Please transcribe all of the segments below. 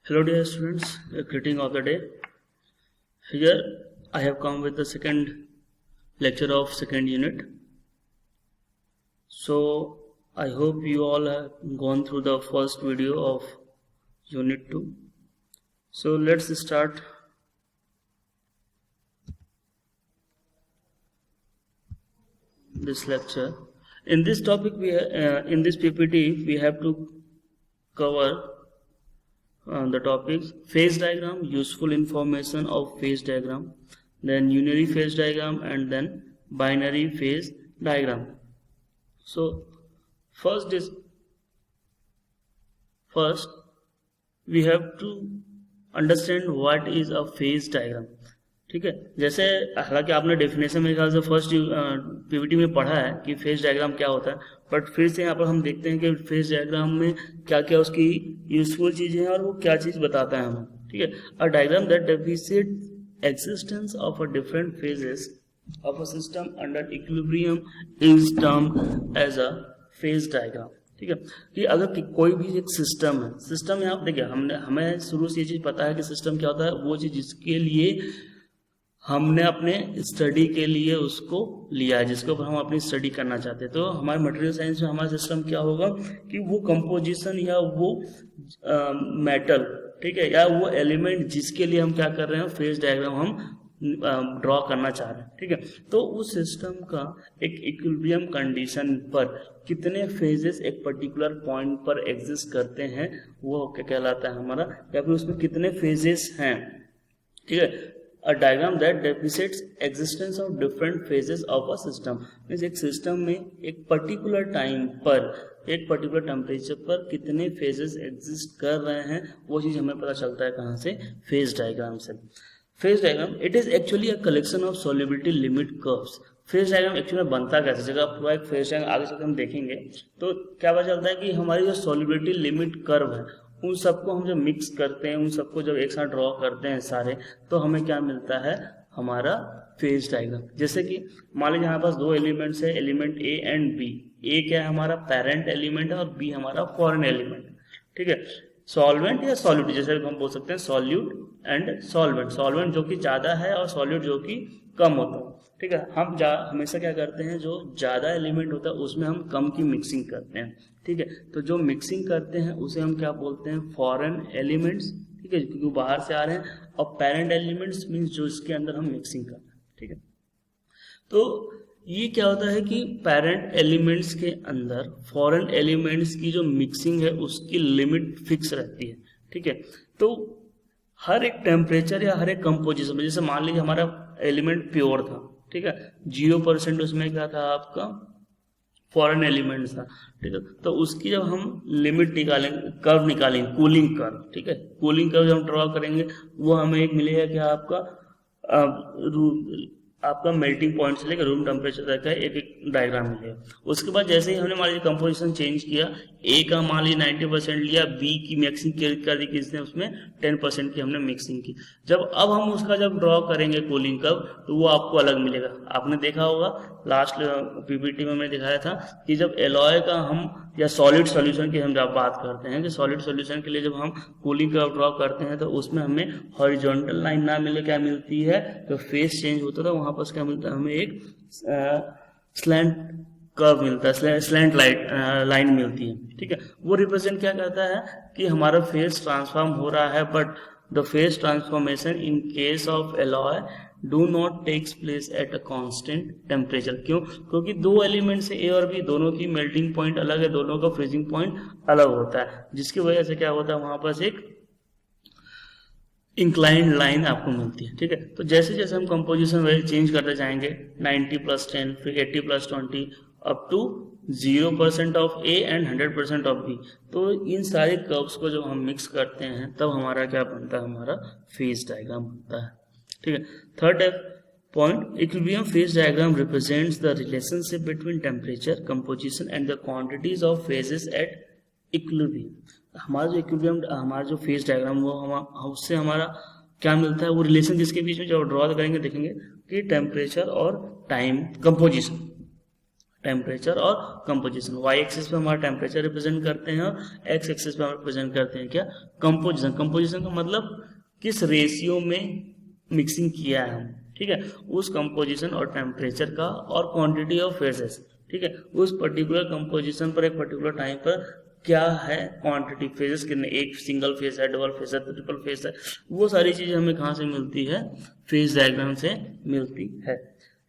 Hello dear students, greeting of the day. Here I have come with the second lecture of second unit. So I hope you all have gone through the first video of unit 2. So let's start this lecture. In this topic, in this PPT we have to cover the topics: phase diagram, useful information of phase diagram, then unary phase diagram, and then binary phase diagram. So first we have to understand what is a phase diagram. ठीक है, जैसे हालांकि आपने definition मेरे ख्याल से first PPT में पढ़ा है कि फेज डायग्राम क्या होता है, बट फिर से यहाँ पर हम देखते हैं कि फेज डायग्राम में क्या क्या उसकी यूजफुल चीजें हैं और वो क्या चीज बताता है हमें. ठीक है, a diagram that deficit existence of a different phases of a system under equilibrium is termed as a phase diagram. ठीक है, कि अगर कोई भी एक सिस्टम है, सिस्टम यहाँ देखिए हमें शुरू से ये चीज पता है कि सिस्टम क्या होता है. वो चीज जिसके लिए हमने अपने स्टडी के लिए उसको लिया है, जिसके ऊपर हम अपनी स्टडी करना चाहते हैं. तो हमारे मटेरियल साइंस में हमारा सिस्टम क्या होगा कि वो कंपोजिशन या वो मेटल, ठीक है, या वो एलिमेंट जिसके लिए हम क्या कर रहे हैं, फेज डायग्राम हम ड्रॉ करना चाह रहे हैं. ठीक है, तो उस सिस्टम का एक इक्विलिब्रियम कंडीशन पर कितने फेजेस एक पर्टिकुलर पॉइंट पर एग्जिस्ट करते हैं वो क्या कहलाता है हमारा, या फिर उसमें कितने फेजेस हैं. ठीक है, a diagram that demonstrates existence of different phases of a system. Means एक सिस्टम में एक पर्टिकुलर टाइम पर एक पर्टिकुलर टेम्परेचर पर कितने फेजेस एग्जिस्ट कर रहे हैं वो चीज हमें पता चलता है कहाँ से, फेज डायग्राम से. Phase diagram it is actually a collection of solubility limit curves. Phase diagram actually में बनता कैसे, जगह पूरा एक फेज डायग्राम आगे चलकर हम देखेंगे तो क्या पता चलता है कि हमारी जो सॉल्युबिलिटी लिमिट कर्व है उन सबको हम जब मिक्स करते हैं, उन सबको जब एक साथ ड्रॉ करते हैं सारे, तो हमें क्या मिलता है, हमारा फेज डायग्राम. जैसे कि मान लीजिए हमारे पास दो एलिमेंट्स है, एलिमेंट ए एंड बी. ए क्या है, हमारा पेरेंट एलिमेंट है, और बी हमारा फॉरेन एलिमेंट. ठीक है, सॉल्वेंट या सॉल्यूट, जैसे हम बोल सकते हैं सॉल्यूट एंड सॉल्वेंट. सॉल्वेंट जो कि ज्यादा है और सॉल्यूट जो कि कम होता है. ठीक है, हम हमेशा क्या करते हैं, जो ज्यादा एलिमेंट होता है उसमें हम कम की मिक्सिंग करते हैं. ठीक है, तो जो मिक्सिंग करते हैं उसे हम क्या बोलते हैं, फॉरेन एलिमेंट्स. ठीक है, क्योंकि बाहर से आ रहे हैं. और पेरेंट एलिमेंट्स मीन्स जो इसके अंदर हम मिक्सिंग कर रहे हैं. ठीक है, तो ये क्या होता है कि पेरेंट एलिमेंट्स के अंदर फॉरेन एलिमेंट्स की जो मिक्सिंग है उसकी लिमिट फिक्स रहती है. ठीक है, तो हर एक टेम्परेचर या हर एक कंपोजिशन में, जैसे मान लीजिए हमारा एलिमेंट प्योर था, ठीक है, 0% उसमें क्या था, आपका फॉरेन एलिमेंट्स था. ठीक है, तो उसकी जब हम लिमिट निकालेंगे, कर्व निकालेंगे, कूलिंग कर्व. ठीक है, कूलिंग कर्व जब हम ड्रॉ करेंगे वो हमें एक मिलेगा क्या, आपका मेल्टिंग पॉइंट से लेकर रूम टेम्परेचर तक का एक डायग्राम मिलेगा. उसके बाद जैसे ही हमने मान लीजिए कंपोजिशन चेंज किया, ए का मान लीजिए 90% लिया, बी की मिक्सिंग कर दी किसने, उसमें 10% की हमने मिक्सिंग की. जब अब हम उसका जब ड्रॉ करेंगे कूलिंग कर्व तो वो आपको अलग मिलेगा. आपने देखा होगा लास्ट पीपीटी में मैंने दिखाया था कि जब एलॉय का हम या सॉलिड सॉल्यूशन की हम जब बात करते हैं कि सॉलिड सॉल्यूशन के लिए जब हम कूलिंग कर्व ड्रॉ करते हैं तो उसमें हमें हॉरिजॉन्टल लाइन ना मिले, क्या मिलती है, तो फेस चेंज होता था वहां पर क्या मिलता है, हमें एक स्लैंट कर्व मिलता है, स्लैंट लाइन मिलती है. ठीक है, वो रिप्रेजेंट क्या करता है कि हमारा फेस ट्रांसफॉर्म हो रहा है, but the phase transformation in case of alloy do not takes place at a constant temperature. क्यों, क्योंकि दो एलिमेंट से ए और बी दोनों की मेल्टिंग पॉइंट अलग है, दोनों का फ्रीजिंग पॉइंट अलग होता है, जिसकी वजह से क्या होता है, वहां पर एक इंक्लाइंड लाइन आपको मिलती है. ठीक है, तो जैसे जैसे हम कंपोजिशन चेंज करते जाएंगे, 90+10 फिर 80+20 up to 0% of A and 100% of B, तो इन सारे कर्व्स को जब हम मिक्स करते हैं तब हमारा क्या बनता है, हमारा फेज डायग्राम बनता है. ठीक है, third point, equilibrium phase diagram represents the relationship between temperature, composition and the quantities of phases at equilibrium. हमारा जो इक्विलिब्रियम, हमारा जो फेज डायग्राम वो उससे हमारा क्या मिलता है, वो रिलेशन जिसके बीच में जब ड्रॉ करेंगे देखेंगे कि टेम्परेचर और टाइम, कंपोजिशन टेम्परेचर और कंपोजिशन। वाई एक्सिस पे हमारा टेम्परेचर रिप्रेजेंट करते हैं और एक्स एक्सिस पे हम रिप्रेजेंट करते हैं क्या, कंपोजिशन। कंपोजिशन का मतलब किस रेशियो में मिक्सिंग किया है हम, ठीक है, उस कंपोजिशन और टेम्परेचर का, और क्वांटिटी ऑफ फेजेस, ठीक है, उस पर्टिकुलर कंपोजिशन पर एक पर्टिकुलर टाइम पर क्या है क्वांटिटी, फेजेस कितने, एक सिंगल फेज है, डबल फेज है, ट्रिपल फेज है, वो सारी चीजें हमें कहाँ से मिलती है, फेज डायग्राम से मिलती है।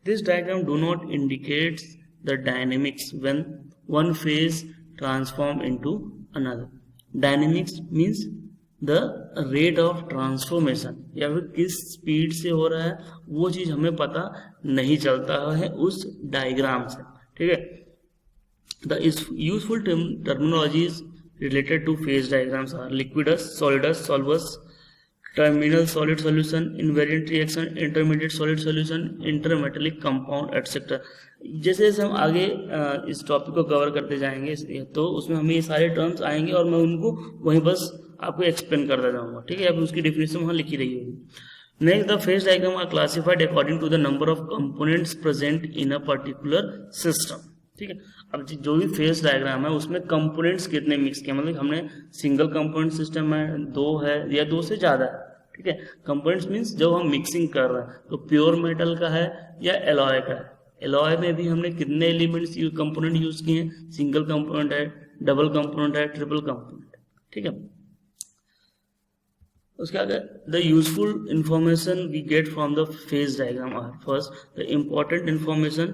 This diagram do not indicates the dynamics when one phase transform into another. Dynamics means the rate of transformation, या फिर किस स्पीड से हो रहा है वो चीज हमें पता नहीं चलता है उस डायग्राम से, ठीक है। The useful terminologies related to phase diagrams are liquidus, solidus, solvus, terminal solid solution, invariant reaction, intermediate solid solution, intermetallic compound, etc. जैसे जैसे हम आगे इस टॉपिक को कवर करते जाएंगे तो उसमें हमें ये सारे टर्म्स आएंगे और मैं उनको वहीं बस आपको एक्सप्लेन करता जाऊंगा, ठीक है। अब उसकी डिफिनेशन वहाँ लिखी रही होगी। Next, the phase diagram are classified according to the number of components present in a particular system, ठीक है। अब जो भी फेज डायग्राम है उसमें कंपोनेंट्स कितने मिक्स किए, मतलब हमने सिंगल कंपोनेंट सिस्टम है, दो है या दो से ज्यादा है, ठीक है। कंपोनेंट्स मींस जब हम मिक्सिंग कर रहे हैं तो प्योर मेटल का है या एलॉय का है। एलॉय में भी हमने कितने एलिमेंट्स कंपोनेंट यूज किए हैं, सिंगल कंपोनेंट है, डबल कंपोनेंट है, ट्रिपल कंपोनेंट, ठीक है। उसके आगे the useful information we get from the phase diagram are, first the important information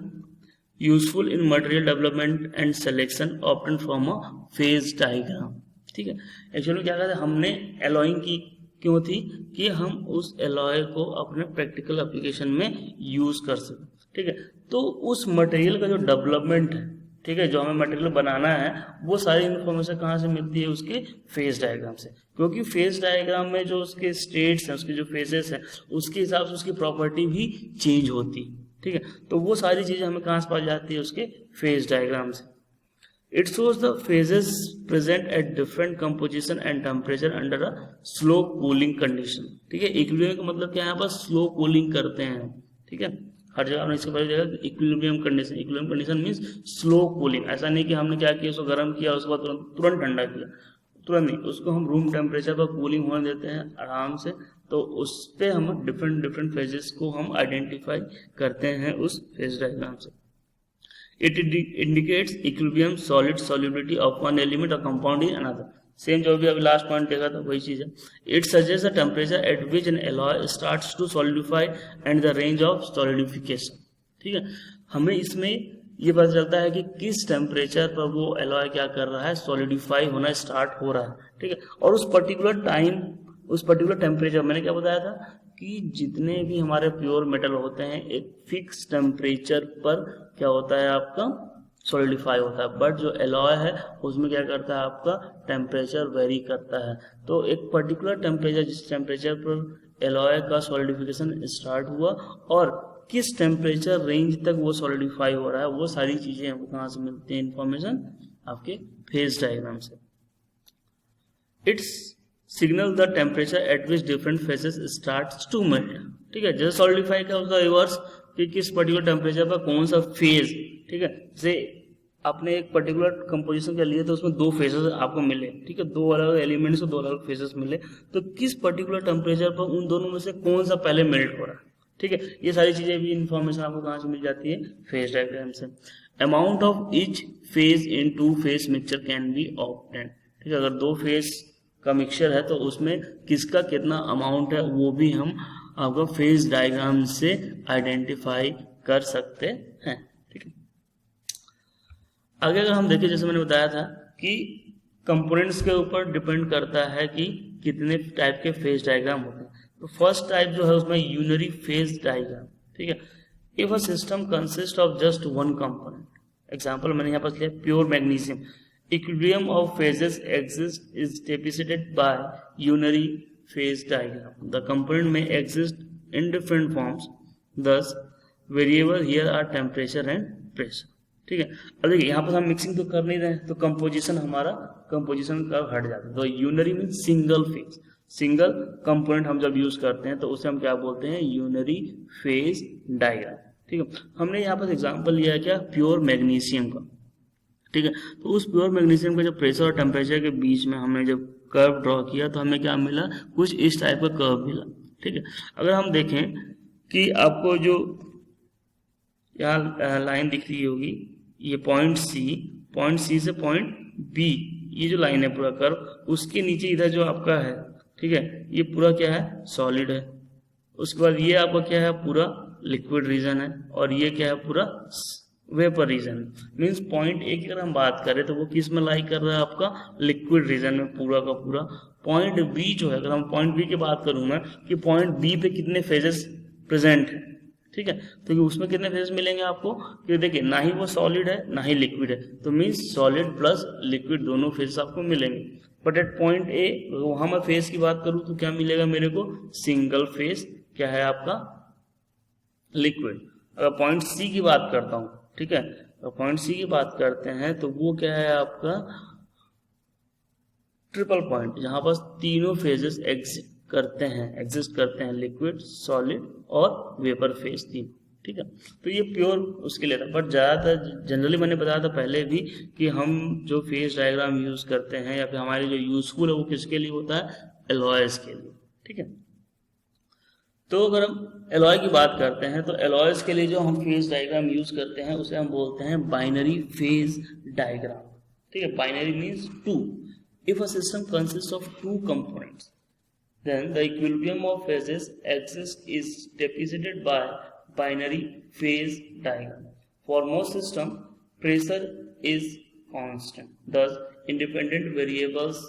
useful in material development and selection obtain from a phase diagram, ठीक है। Actually क्या कहते हैं, हमने एलॉइंग की क्यों थी कि हम उस एलॉय को अपने प्रैक्टिकल एप्लीकेशन में यूज कर सकें, ठीक है। तो उस मटेरियल का जो डेवलपमेंट है, ठीक है, जो हमें मटेरियल बनाना है, वो सारी इन्फॉर्मेशन कहाँ से मिलती है, उसके फेज डायग्राम से। क्योंकि फेज डायग्राम में जो उसके स्टेट्स हैं, उसके जो फेजेस हैं, उसके हिसाब से उसकी प्रॉपर्टी भी चेंज होती है, ठीक है। तो वो सारी चीजें हमें कहाँ से पाई जाती है, उसके फेज डायग्राम से। It shows the phases present at different composition and temperature under a slow cooling condition, ठीक है। इक्विलिब्रियम का मतलब क्या है, यहाँ पर स्लो कूलिंग करते हैं, ठीक है। हर जगह आपने इसके बारे में देखा equilibrium condition. Equilibrium condition means slow cooling. ऐसा नहीं कि हमने क्या किया, उसको गर्म किया उसके बाद तुरंत ठंडा किया, तुरंत नहीं, उसको हम रूम टेम्परेचर पर कूलिंग होने देते हैं आराम से। तो उस पे हम डिफरेंट फेजेस को हम आइडेंटिफाई करते हैं उस फेज डायग्राम से। It indicates equilibrium solid solubility of one element और कंपाउंड इन अनदर। सेम जो भी अभी लास्ट पॉइंट देखा था वही चीज है। It suggest the temperature at which an alloy starts to solidify and the range of solidification, ठीक है। हमें इसमें ये पता चलता है कि किस टेम्परेचर पर वो एलॉय क्या कर रहा है, सॉलिडिफाई होना स्टार्ट हो रहा है, ठीक है। और उस पर्टिकुलर टाइम, उस पर्टिकुलर टेम्परेचर, मैंने क्या बताया था कि जितने भी हमारे प्योर मेटल होते हैं एक फिक्स टेम्परेचर पर क्या होता है, आपका सॉलिडिफाई होता है। बट जो एलॉय है उसमें क्या करता है, आपका टेम्परेचर वेरी करता है। तो एक पर्टिकुलर टेम्परेचर, जिस टेम्परेचर पर एलॉय का सॉलिडिफिकेशन स्टार्ट हुआ और किस टेम्परेचर रेंज तक वो सॉलिडिफाई हो रहा है, वो सारी चीजें हमको कहाँ से मिलती है इंफॉर्मेशन, आपके फेज डायग्राम से। It's signal the temperature at which different phases starts to melt, ठीक है। जैसे सॉलिडिफाई का उसका रिवर्स कि किस पर्टिकुलर टेम्परेचर पर कौन सा फेज, ठीक है। जैसे आपने एक पर्टिकुलर कंपोजिशन के लिए तो उसमें दो फेजेस आपको मिले, ठीक है, दो अलग एलिमेंट्स को दो अलग फेजेस मिले, तो किस पर्टिकुलर टेम्परेचर पर उन दोनों में से कौन सा पहले मेल्ट हो रहा है, ठीक है। ये सारी चीजें भी इंफॉर्मेशन आपको कहाँ से मिल जाती है, फेज डायग्राम से। Amount of each phase in two phase mixture can be obtained, ठीक है। अगर दो फेज का मिक्सचर है तो उसमें किसका कितना अमाउंट है वो भी हम आपको फेज डायग्राम से आइडेंटिफाई कर सकते हैं, ठीक है। आगे अगर हम देखें, जैसे मैंने बताया था कि कंपोनेंट्स के ऊपर डिपेंड करता है कि कितने टाइप के फेज डायग्राम होते हैं। तो फर्स्ट टाइप जो है उसमें यूनरी फेज डायग्राम, ठीक है। If a system consist of just one component, example मैंने यहाँ पर लिया pure magnesium, equilibrium of phases exists is depicted by unary phase diagram. The component may exist in different forms, thus variable here are temperature and pressure, ठीक है। अब देखिए यहाँ पर हम मिक्सिंग तो कर नहीं रहे, तो कंपोजिशन हमारा कंपोजिशन का हट जाता है। तो unary mean single phase, single component हम जब यूज करते हैं तो उसे हम क्या बोलते हैं, यूनरी फेज डायग्राम, ठीक है। हमने यहाँ पर एग्जांपल लिया है क्या, प्योर मैग्नीशियम का, ठीक है। तो उस प्योर मैग्नीशियम का जब प्रेशर और टेम्परेचर के बीच में हमने जब कर्व ड्रॉ किया तो हमें क्या मिला, कुछ इस टाइप का कर्व मिला, ठीक है। अगर हम देखें कि आपको जो यहाँ लाइन दिख रही होगी, ये पॉइंट सी से पॉइंट बी, ये जो लाइन है पूरा कर्व, उसके नीचे इधर जो आपका है, ठीक है, ये पूरा क्या है, सॉलिड है। उसके बाद ये आपका क्या है, पूरा लिक्विड रीजन है, और ये क्या है, पूरा vapour region. Means point A की अगर हम बात करें तो वो किस में लाई कर रहा है, आपका लिक्विड रीजन में पूरा का पूरा। पॉइंट बी जो है, अगर हम पॉइंट बी की बात करूं मैं, कि पॉइंट बी पे कितने फेजेस प्रेजेंट है, ठीक है, तो उसमें कितने फेजेस मिलेंगे आपको, कि देखिए ना ही वो सॉलिड है ना ही लिक्विड है, तो मीन्स सॉलिड प्लस लिक्विड दोनों फेजेस आपको मिलेंगे। बट एट पॉइंट ए वहां मैं फेज की बात करूं तो क्या मिलेगा मेरे को, सिंगल फेज क्या है आपका, लिक्विड। अगर पॉइंट सी की बात करता हूं, ठीक है, तो पॉइंट सी की बात करते हैं तो वो क्या है आपका ट्रिपल पॉइंट, जहां पर तीनों फेजेस एग्जिस्ट करते हैं, लिक्विड, सॉलिड और वेपर फेज तीन, ठीक है। तो ये प्योर उसके लिए था। बट ज्यादातर जनरली मैंने बताया था पहले भी कि हम जो फेज डायग्राम यूज करते हैं या फिर हमारे जो यूजफुल है वो किसके लिए होता है, एलॉयज के लिए, ठीक है। तो अगर हम एलॉय की बात करते हैं तो एलॉयज के लिए जो हम फेज डायग्राम यूज करते हैं उसे हम बोलते हैं बाइनरी फेज डायग्राम, ठीक है। Binary means two. If a system consist of two components then the equilibrium of phases exists is represented by binary phase diagram. For most systems, pressure is constant. Thus, independent variables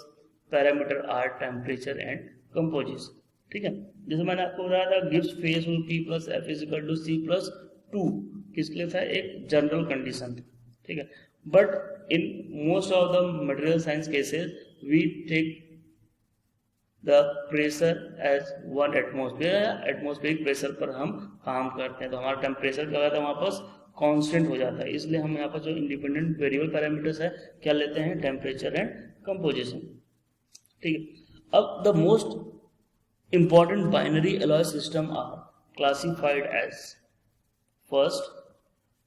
parameter are temperature and composition. ठीक है, जैसे मैंने आपको बताया था Gibbs phase rule P plus F is equal to C plus 2 किसके लिए था, एक जनरल कंडीशन था, ठीक है। But in most of the material science cases we take the pressure as 1 atmosphere, atmospheric pressure पर हम काम करते हैं तो हमारा टेम्परेचर क्या होता है वहां पर कांस्टेंट हो जाता है। इसलिए हम यहाँ पर जो इंडिपेंडेंट वेरिएबल पैरामीटर्स है क्या लेते हैं, टेम्परेचर एंड कंपोजिशन, ठीक है। अब the most important binary alloy system are classified as first,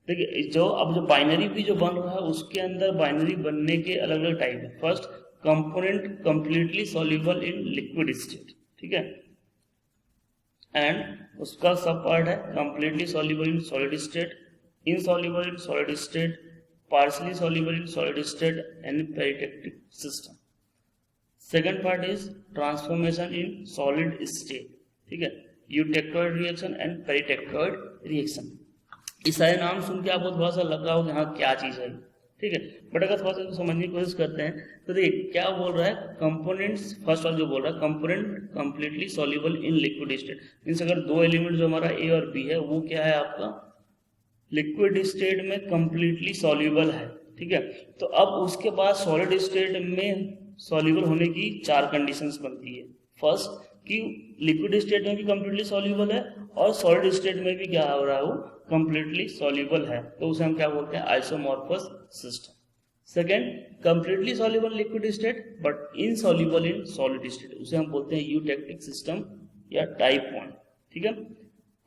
देखिए जो अब जो बाइनरी भी जो बन रहा है उसके अंदर बाइनरी बनने के अलग अलग टाइप है। फर्स्ट, कंपोनेंट कंप्लीटली सॉल्युबल इन लिक्विड स्टेट, ठीक है, एंड उसका सब पार्ट है completely soluble in solid state, insoluble in solid state, partially soluble in solid state and peritectic system. Second part is transformation in solid state, ठीक है, eutectoid reaction and पेरिटेक्टोइड reaction. इस सारे नाम सुन के आपको थोड़ा सा लग रहा हो कि हाँ क्या चीज है, ठीक है। बट अगर थोड़ा सा समझने की कोशिश करते हैं तो देखिए क्या बोल रहा है, कंपोनेंट्स, फर्स्ट वाला जो बोल रहा है कंपोनेंट कंप्लीटली सॉल्युबल इन लिक्विड स्टेट, मींस अगर दो एलिमेंट जो हमारा ए और बी है वो क्या है आपका लिक्विड स्टेट में कंप्लीटली सॉल्युबल है, ठीक है। तो अब उसके बाद सॉलिड स्टेट में सॉल्युबल होने की चार कंडीशंस बनती है। फर्स्ट कि लिक्विड स्टेट में भी कंप्लीटली सॉल्युबल है और सॉलिड स्टेट में भी क्या हो रहा है वो कंप्लीटली सॉल्युबल है, तो उसे हम क्या बोलते हैं, isomorphous system. Second, completely soluble liquid state but insoluble in solid state, उसे हम बोलते हैं यूटेक्टिक सिस्टम या टाइप 1, ठीक है।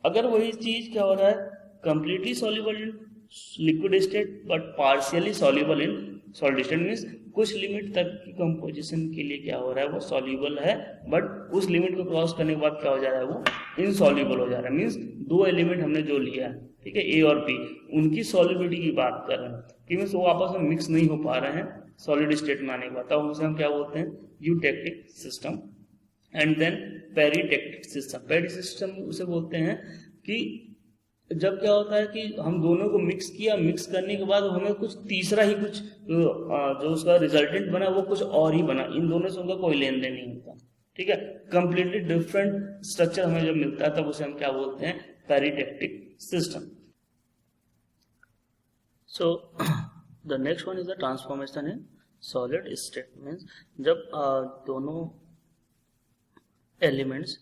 अगर वही चीज क्या हो रहा है, completely soluble in liquid state but partially soluble in solid state, means कुछ लिमिट तक की कंपोजिशन के लिए क्या हो रहा है वो सॉल्युबल है बट उस लिमिट को क्रॉस करने के बाद क्या हो जा रहा है वो इनसॉल्युबल हो जा रहा है। मीन्स दो एलिमेंट हमने जो लिया है, ठीक है, ए और बी, उनकी सॉल्युबिलिटी की बात कर रहे हैं कि मीन्स वो आपस में मिक्स नहीं हो पा रहे हैं सॉलिड स्टेट में आने के बाद, तब उसे हम क्या बोलते हैं, eutectic system. And then peritectic system, peri system उसे बोलते हैं कि जब क्या होता है कि हम दोनों को मिक्स किया, मिक्स करने के बाद हमें कुछ तीसरा ही कुछ जो उसका रिजल्टेंट बना वो कुछ और ही बना, इन दोनों से उनका कोई लेन देन नहीं होता, ठीक है। कंप्लीटली डिफरेंट स्ट्रक्चर हमें जब मिलता है तब उसे हम क्या बोलते हैं, peritectic system. So the next one is the transformation in solid state, means जब दोनों एलिमेंट्स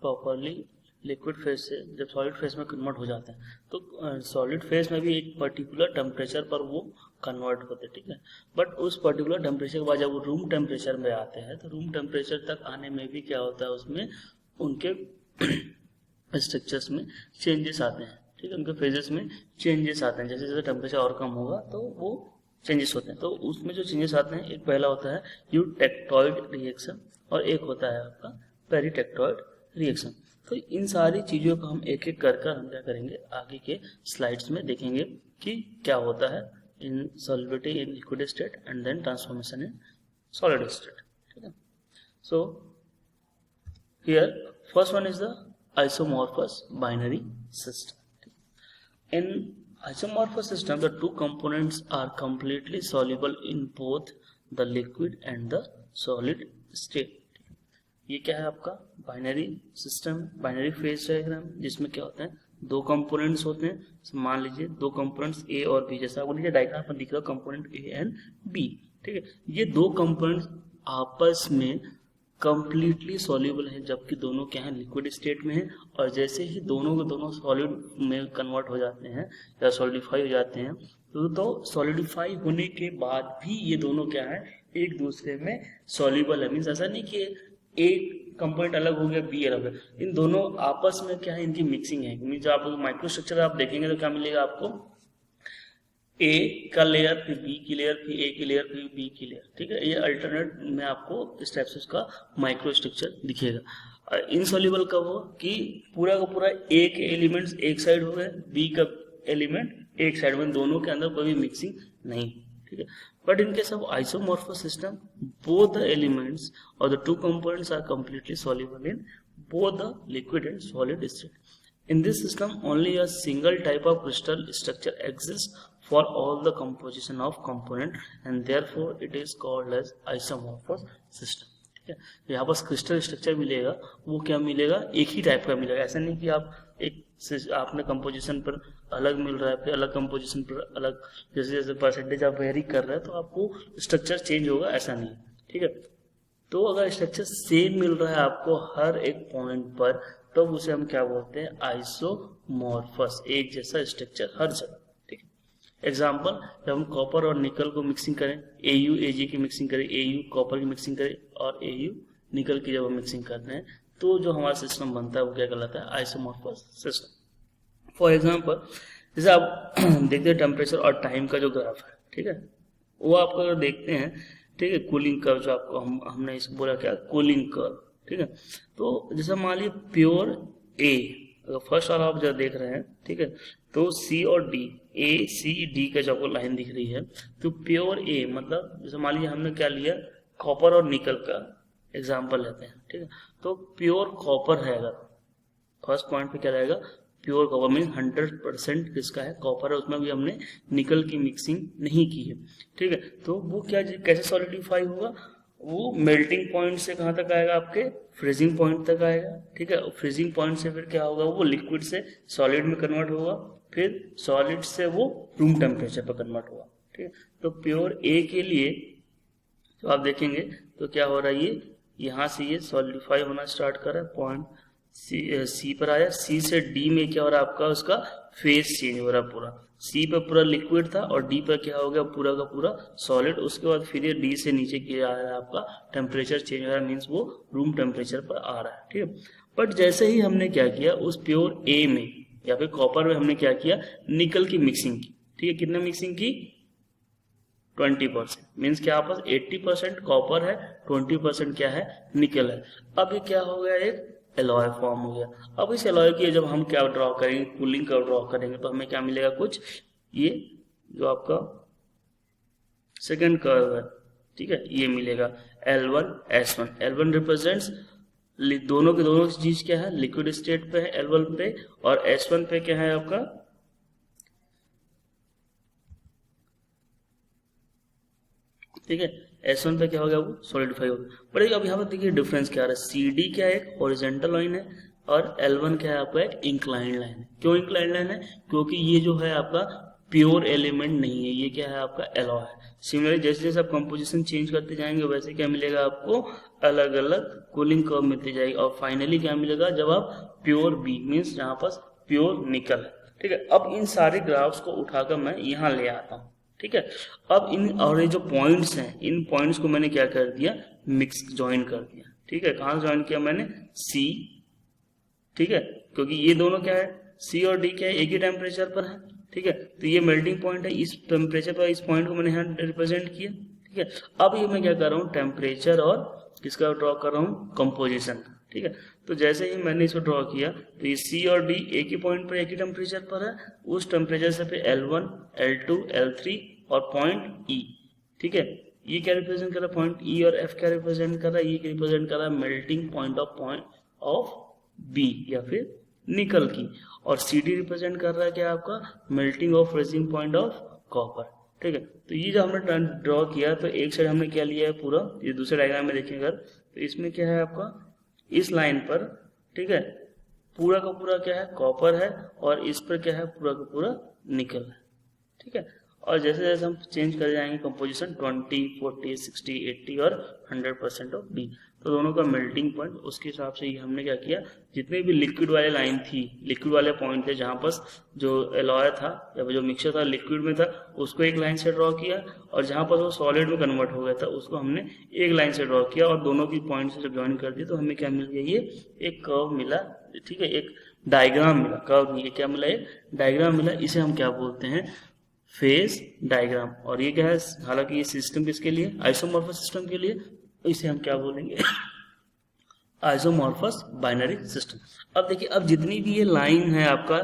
प्रॉपरली लिक्विड फेज से जब सॉलिड फेज में कन्वर्ट हो जाते हैं तो सॉलिड फेज में भी एक पर्टिकुलर टेम्परेचर पर वो कन्वर्ट होते हैं, ठीक है। बट उस पर्टिकुलर टेम्परेचर के बाद जब वो रूम टेम्परेचर में आते हैं तो रूम टेम्परेचर तक आने में भी क्या होता है, उसमें उनके स्ट्रक्चर्स में चेंजेस आते हैं, ठीक है, उनके फेजेस में चेंजेस आते हैं, जैसे जैसे टेम्परेचर और कम होगा तो वो चेंजेस होते हैं। तो उसमें जो चेंजेस आते हैं, एक पहला होता है यूटेक्टोइड रिएक्शन और एक होता है आपका पेरीटेक्टोइड रिएक्शन। तो इन सारी चीज़ों को हम एक एक कर हम क्या करेंगे, आगे के स्लाइड्स में देखेंगे कि क्या होता है in solubility in liquid state and then transformation in solid state. ठीक है, so here first one is the isomorphous binary system. In isomorphous system, the two components are completely soluble in both the liquid and the solid state. ये क्या है आपका binary system, binary phase diagram, जिसमें क्या होता है दो components होते हैं। मान लीजिए दो कंपोनेंट्स ए और बी, जैसा आपको नीचे डायग्राम पर दिख रहा है कंपोनेंट ए एंड बी। ठीक है, ये दो कंपोनेंट्स आपस में कंप्लीटली सॉल्युबल है, जबकि दोनों क्या है लिक्विड स्टेट में है। और जैसे ही दोनों के दोनों सॉलिड में कन्वर्ट हो जाते हैं या सॉलिडिफाई हो जाते हैं, तो सॉलिडिफाई होने के बाद भी ये दोनों क्या है एक दूसरे में सॉल्युबल है। मीन्स ऐसा नहीं कि एक कंपोनेंट अलग हो गया बी अलग है, इन दोनों आपस में क्या है इनकी मिक्सिंग है। मीन्स आप माइक्रोस्ट्रक्चर आप देखेंगे तो क्या मिलेगा आपको, ए का लेयर फिर बी की लेयर फिर ए की लेयर फिर बी की लेयर। ठीक है, ये अल्टरनेट में आपको इस टाइप से उसका माइक्रो स्ट्रक्चर दिखेगा। इनसॉल्युबल कब हो कि पूरा का पूरा ए के एलिमेंट्स एक साइड हो गए, बी का एलिमेंट एक साइड में, दोनों के अंदर कोई भी मिक्सिंग नहीं। ठीक है, but in case of isomorphous system both the elements और the two components are completely soluble in both the liquid and solid state. In this system, only a single type of crystal structure exists for all the composition of component, and therefore it is called as isomorphous system. ठीक है, यहाँ पर crystal structure मिलेगा, वो क्या मिलेगा एक ही type का मिलेगा। ऐसा नहीं कि आप एक आपने कंपोजिशन पर अलग मिल रहा है फिर अलग कंपोजिशन पर अलग, जैसे जैसे परसेंटेज आप वेरी कर रहे हैं तो आपको स्ट्रक्चर चेंज होगा, ऐसा नहीं। ठीक है, तो अगर स्ट्रक्चर सेम मिल रहा है आपको हर एक पॉइंट पर, तो उसे हम क्या बोलते हैं आइसोमॉर्फस, एक जैसा स्ट्रक्चर हर जगह। ठीक है, एग्जांपल जब हम कॉपर और निकल को मिक्सिंग करें, AU AG की मिक्सिंग करें, AU कॉपर की मिक्सिंग करें और AU निकल की जब हम मिक्सिंग करते हैं, तो जो हमारा सिस्टम बनता है वो क्या कहलाता है आइसोमॉर्फस सिस्टम। फॉर एग्जाम्पल जैसे आप देखते हैं टेम्परेचर और टाइम का जो ग्राफ है, ठीक है, वो आप अगर देखते हैं, ठीक है, कूलिंग कर्व जो आपको हमने इसको बोला क्या कूलिंग कर्व। ठीक है, तो जैसे मान लीजिए प्योर ए, अगर फर्स्ट वाला आप जब देख रहे हैं, ठीक है, तो सी और डी, ए सी डी का जो आपको लाइन दिख रही है, तो प्योर ए मतलब जैसे मान लीजिए हमने क्या लिया कॉपर और निकल का एग्जांपल लेते हैं। ठीक है, तो प्योर कॉपर है, अगर फर्स्ट पॉइंट पे क्या रहेगा प्योर कॉपर, मीन 100% किसका है कॉपर है, उसमें भी हमने निकल की मिक्सिंग नहीं की है। ठीक है, तो वो क्या कैसे सॉलिडिफाई होगा, वो मेल्टिंग पॉइंट से कहाँ तक आएगा आपके फ्रीजिंग पॉइंट तक आएगा। ठीक है, फ्रीजिंग पॉइंट से फिर क्या होगा वो लिक्विड से सॉलिड में कन्वर्ट होगा, फिर सॉलिड से वो रूम टेम्परेचर पर कन्वर्ट होगा। ठीक है, तो प्योर ए के लिए तो आप देखेंगे तो क्या हो रहा है, ये यहाँ से ये सॉलिडिफाई होना स्टार्ट कर रहा है, पॉइंट सी पर आया, सी से डी में क्या हो रहा है आपका उसका फेज चेंज हो रहा है पूरा, सी पे पूरा लिक्विड था और डी पर क्या हो गया पूरा का पूरा सॉलिड। उसके बाद फिर ये डी से नीचे किया आ रहा है आपका टेम्परेचर चेंज हो रहा है, मीन्स वो रूम टेम्परेचर पर आ रहा है। ठीक है, बट जैसे ही हमने क्या किया उस प्योर ए में या फिर कॉपर में हमने क्या किया निकल की मिक्सिंग की। ठीक है, कितना मिक्सिंग की 20%, मीन्स क्या आपस 80% कॉपर है, 20% क्या है निकल है। अब ये क्या हो गया एक एलॉय फॉर्म हो गया। अब इस एलॉय की जब हम क्या ड्रॉ करेंगे कूलिंग कर्व ड्रॉ करेंगे तो हमें क्या मिलेगा कुछ ये जो आपका सेकंड कर्व है, ठीक है, ये मिलेगा L1 S1। L1 रिप्रेजेंट्स दोनों के दोनों चीज क्या है लिक्विड स्टेट पे है L1 पे, और S1 पे क्या है आपका ठीक है S1 पे क्या हो गया वो सॉलिडिफाई हो गया। बट अब यहाँ पर देखिए डिफरेंस क्या आ रहा है, CD क्या एक हॉरिजॉन्टल लाइन है और L1 क्या है आपका एक इंक्लाइंड लाइन है। क्यों इंक्लाइंड लाइन है, क्योंकि ये जो है आपका प्योर एलिमेंट नहीं है, ये क्या है आपका एलॉय है। सिमिलरली जैसे जैसे आप कंपोजिशन चेंज करते जाएंगे वैसे क्या मिलेगा आपको अलग अलग कूलिंग कर्व मिलती जाएगी, और फाइनली क्या मिलेगा जब आप प्योर बी मीन्स यहाँ पर प्योर निकल है। ठीक है, अब इन सारे ग्राफ्स को उठाकर मैं यहाँ ले आता हूँ। ठीक है, अब इन और ये जो पॉइंट्स हैं इन पॉइंट्स को मैंने क्या कर दिया मिक्स ज्वाइन कर दिया। ठीक है, कहाँ ज्वाइन किया मैंने सी, ठीक है, क्योंकि ये दोनों क्या है सी और डी क्या है, एक ही टेम्परेचर पर है, ठीक है। तो ये मेल्टिंग पॉइंट है, इस टेम्परेचर पर इस पॉइंट को मैंने यहाँ रिप्रेजेंट किया, ठीक है। अब ये मैं क्या कर रहा हूँ, टेम्परेचर और किसका ड्रॉ कर रहा हूँ, कंपोजिशन, ठीक है। तो जैसे ही मैंने इसको ड्रॉ किया तो ये सी और डी एक ही पॉइंट पर एक ही टेम्परेचर पर है, उस टेम्परेचर से पे L1 L2 L3 और पॉइंट E, ठीक है। ये क्या रिप्रेजेंट कर रहा है, पॉइंट E, और F क्या रिप्रेजेंट कर रहा है, ये रिप्रेजेंट कर रहा है मेल्टिंग पॉइंट ऑफ बी या फिर निकल की, और CD रिप्रेजेंट कर रहा है क्या आपका, melting of freezing point of copper, ठीक है। तो ये जो हमने ड्रॉ किया तो एक साइड हमने क्या लिया है पूरा, ये दूसरे डायग्राम में देखेंगे अगर, तो इसमें क्या है आपका, इस लाइन पर, ठीक है, पूरा का पूरा क्या है, कॉपर है, और इस पर क्या है, पूरा का पूरा निकल है, ठीक है। और जैसे जैसे हम चेंज कर जाएंगे कंपोजिशन 20, 40, 60, 80 और 100% ऑफ बी, तो दोनों का मेल्टिंग पॉइंट उसके हिसाब से ही हमने क्या किया, जितने भी लिक्विड वाले लाइन थी, लिक्विड वाले पॉइंट थे जहाँ पर जो एलॉय था या जो मिक्सचर था लिक्विड में था, उसको एक लाइन से ड्रॉ किया, और जहाँ पर वो सॉलिड में कन्वर्ट हो गया था उसको हमने एक लाइन से ड्रॉ किया, और दोनों की पॉइंट से जब ज्वाइन कर दिया तो हमें क्या मिल गया, ये एक कर्व मिला, ठीक है, एक डायग्राम मिला, कर्व नहीं, क्या मिला, एक डायग्राम मिला। इसे हम क्या बोलते हैं, फेज डायग्राम। और ये क्या है, हालांकि ये सिस्टम किसके लिए, आइसोमॉर्फस सिस्टम के लिए, इसे हम क्या बोलेंगे, आइसोमॉर्फस बाइनरी सिस्टम। अब देखिए, अब जितनी भी ये लाइन है आपका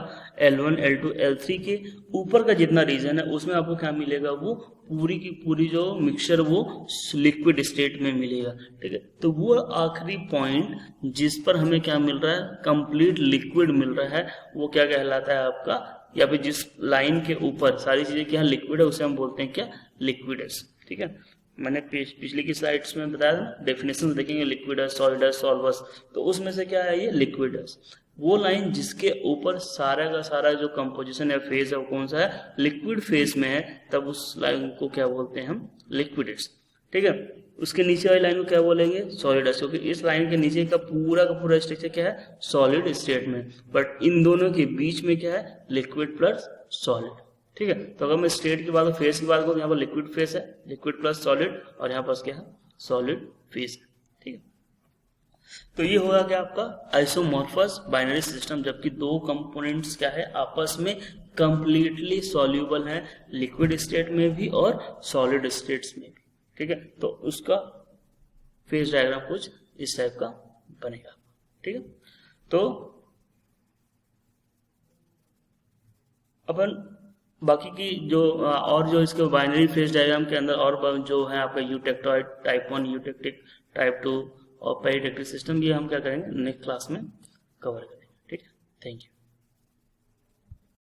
L1 L2 L3 के ऊपर का जितना रीजन है उसमें आपको क्या मिलेगा, वो पूरी की पूरी जो मिक्सचर वो लिक्विड स्टेट में मिलेगा, ठीक है। तो वो आखिरी पॉइंट जिस पर हमें क्या मिल रहा है, कंप्लीट लिक्विड मिल रहा है, वो क्या कहलाता है आपका, या फिर जिस लाइन के ऊपर सारी चीजें क्या लिक्विड है उसे हम बोलते हैं क्या, लिक्विडस, ठीक है। मैंने पिछली की स्लाइड्स में बताया था, डेफिनेशन देखेंगे, लिक्विडस, सॉलिडस, सॉल्वस, तो उसमें से क्या है, ये लिक्विडस। वो लाइन जिसके ऊपर सारा का सारा जो कंपोजिशन है, फेज है, वो कौन सा है, लिक्विड फेज में है, तब उस लाइन को क्या बोलते हैं हम, लिक्विडस, ठीक है। उसके नीचे वाली लाइन को क्या बोलेंगे, सॉलिडस, क्योंकि इस लाइन के नीचे का पूरा स्ट्रक्चर क्या है, सॉलिड स्टेट में, बट इन दोनों के बीच में क्या है, लिक्विड प्लस सॉलिड, ठीक है। तो अगर मैं स्टेट की बात, फेस की बात करूँ, यहाँ पर लिक्विड फेस है, लिक्विड प्लस सॉलिड, और यहाँ पर क्या है, सॉलिड फेस है, ठीक है। तो ये होगा क्या आपका आइसोमॉर्फस बाइनरी सिस्टम, जबकि दो कंपोनेंट्स क्या है, आपस में कंप्लीटली सॉल्यूबल है, लिक्विड स्टेट में भी और सॉलिड स्टेट्स में भी, ठीक है। तो उसका फेज डायग्राम कुछ इस टाइप का बनेगा, ठीक है। तो अपन बाकी की जो और जो इसके बाइनरी फेज डायग्राम के अंदर और जो है आपका यूटेक्टॉइड, टाइप 1 यूटेक्टिक, टाइप 2 और पेरिटेक्टिक सिस्टम, ये हम क्या करेंगे, नेक्स्ट क्लास में कवर करेंगे, ठीक है। Thank you.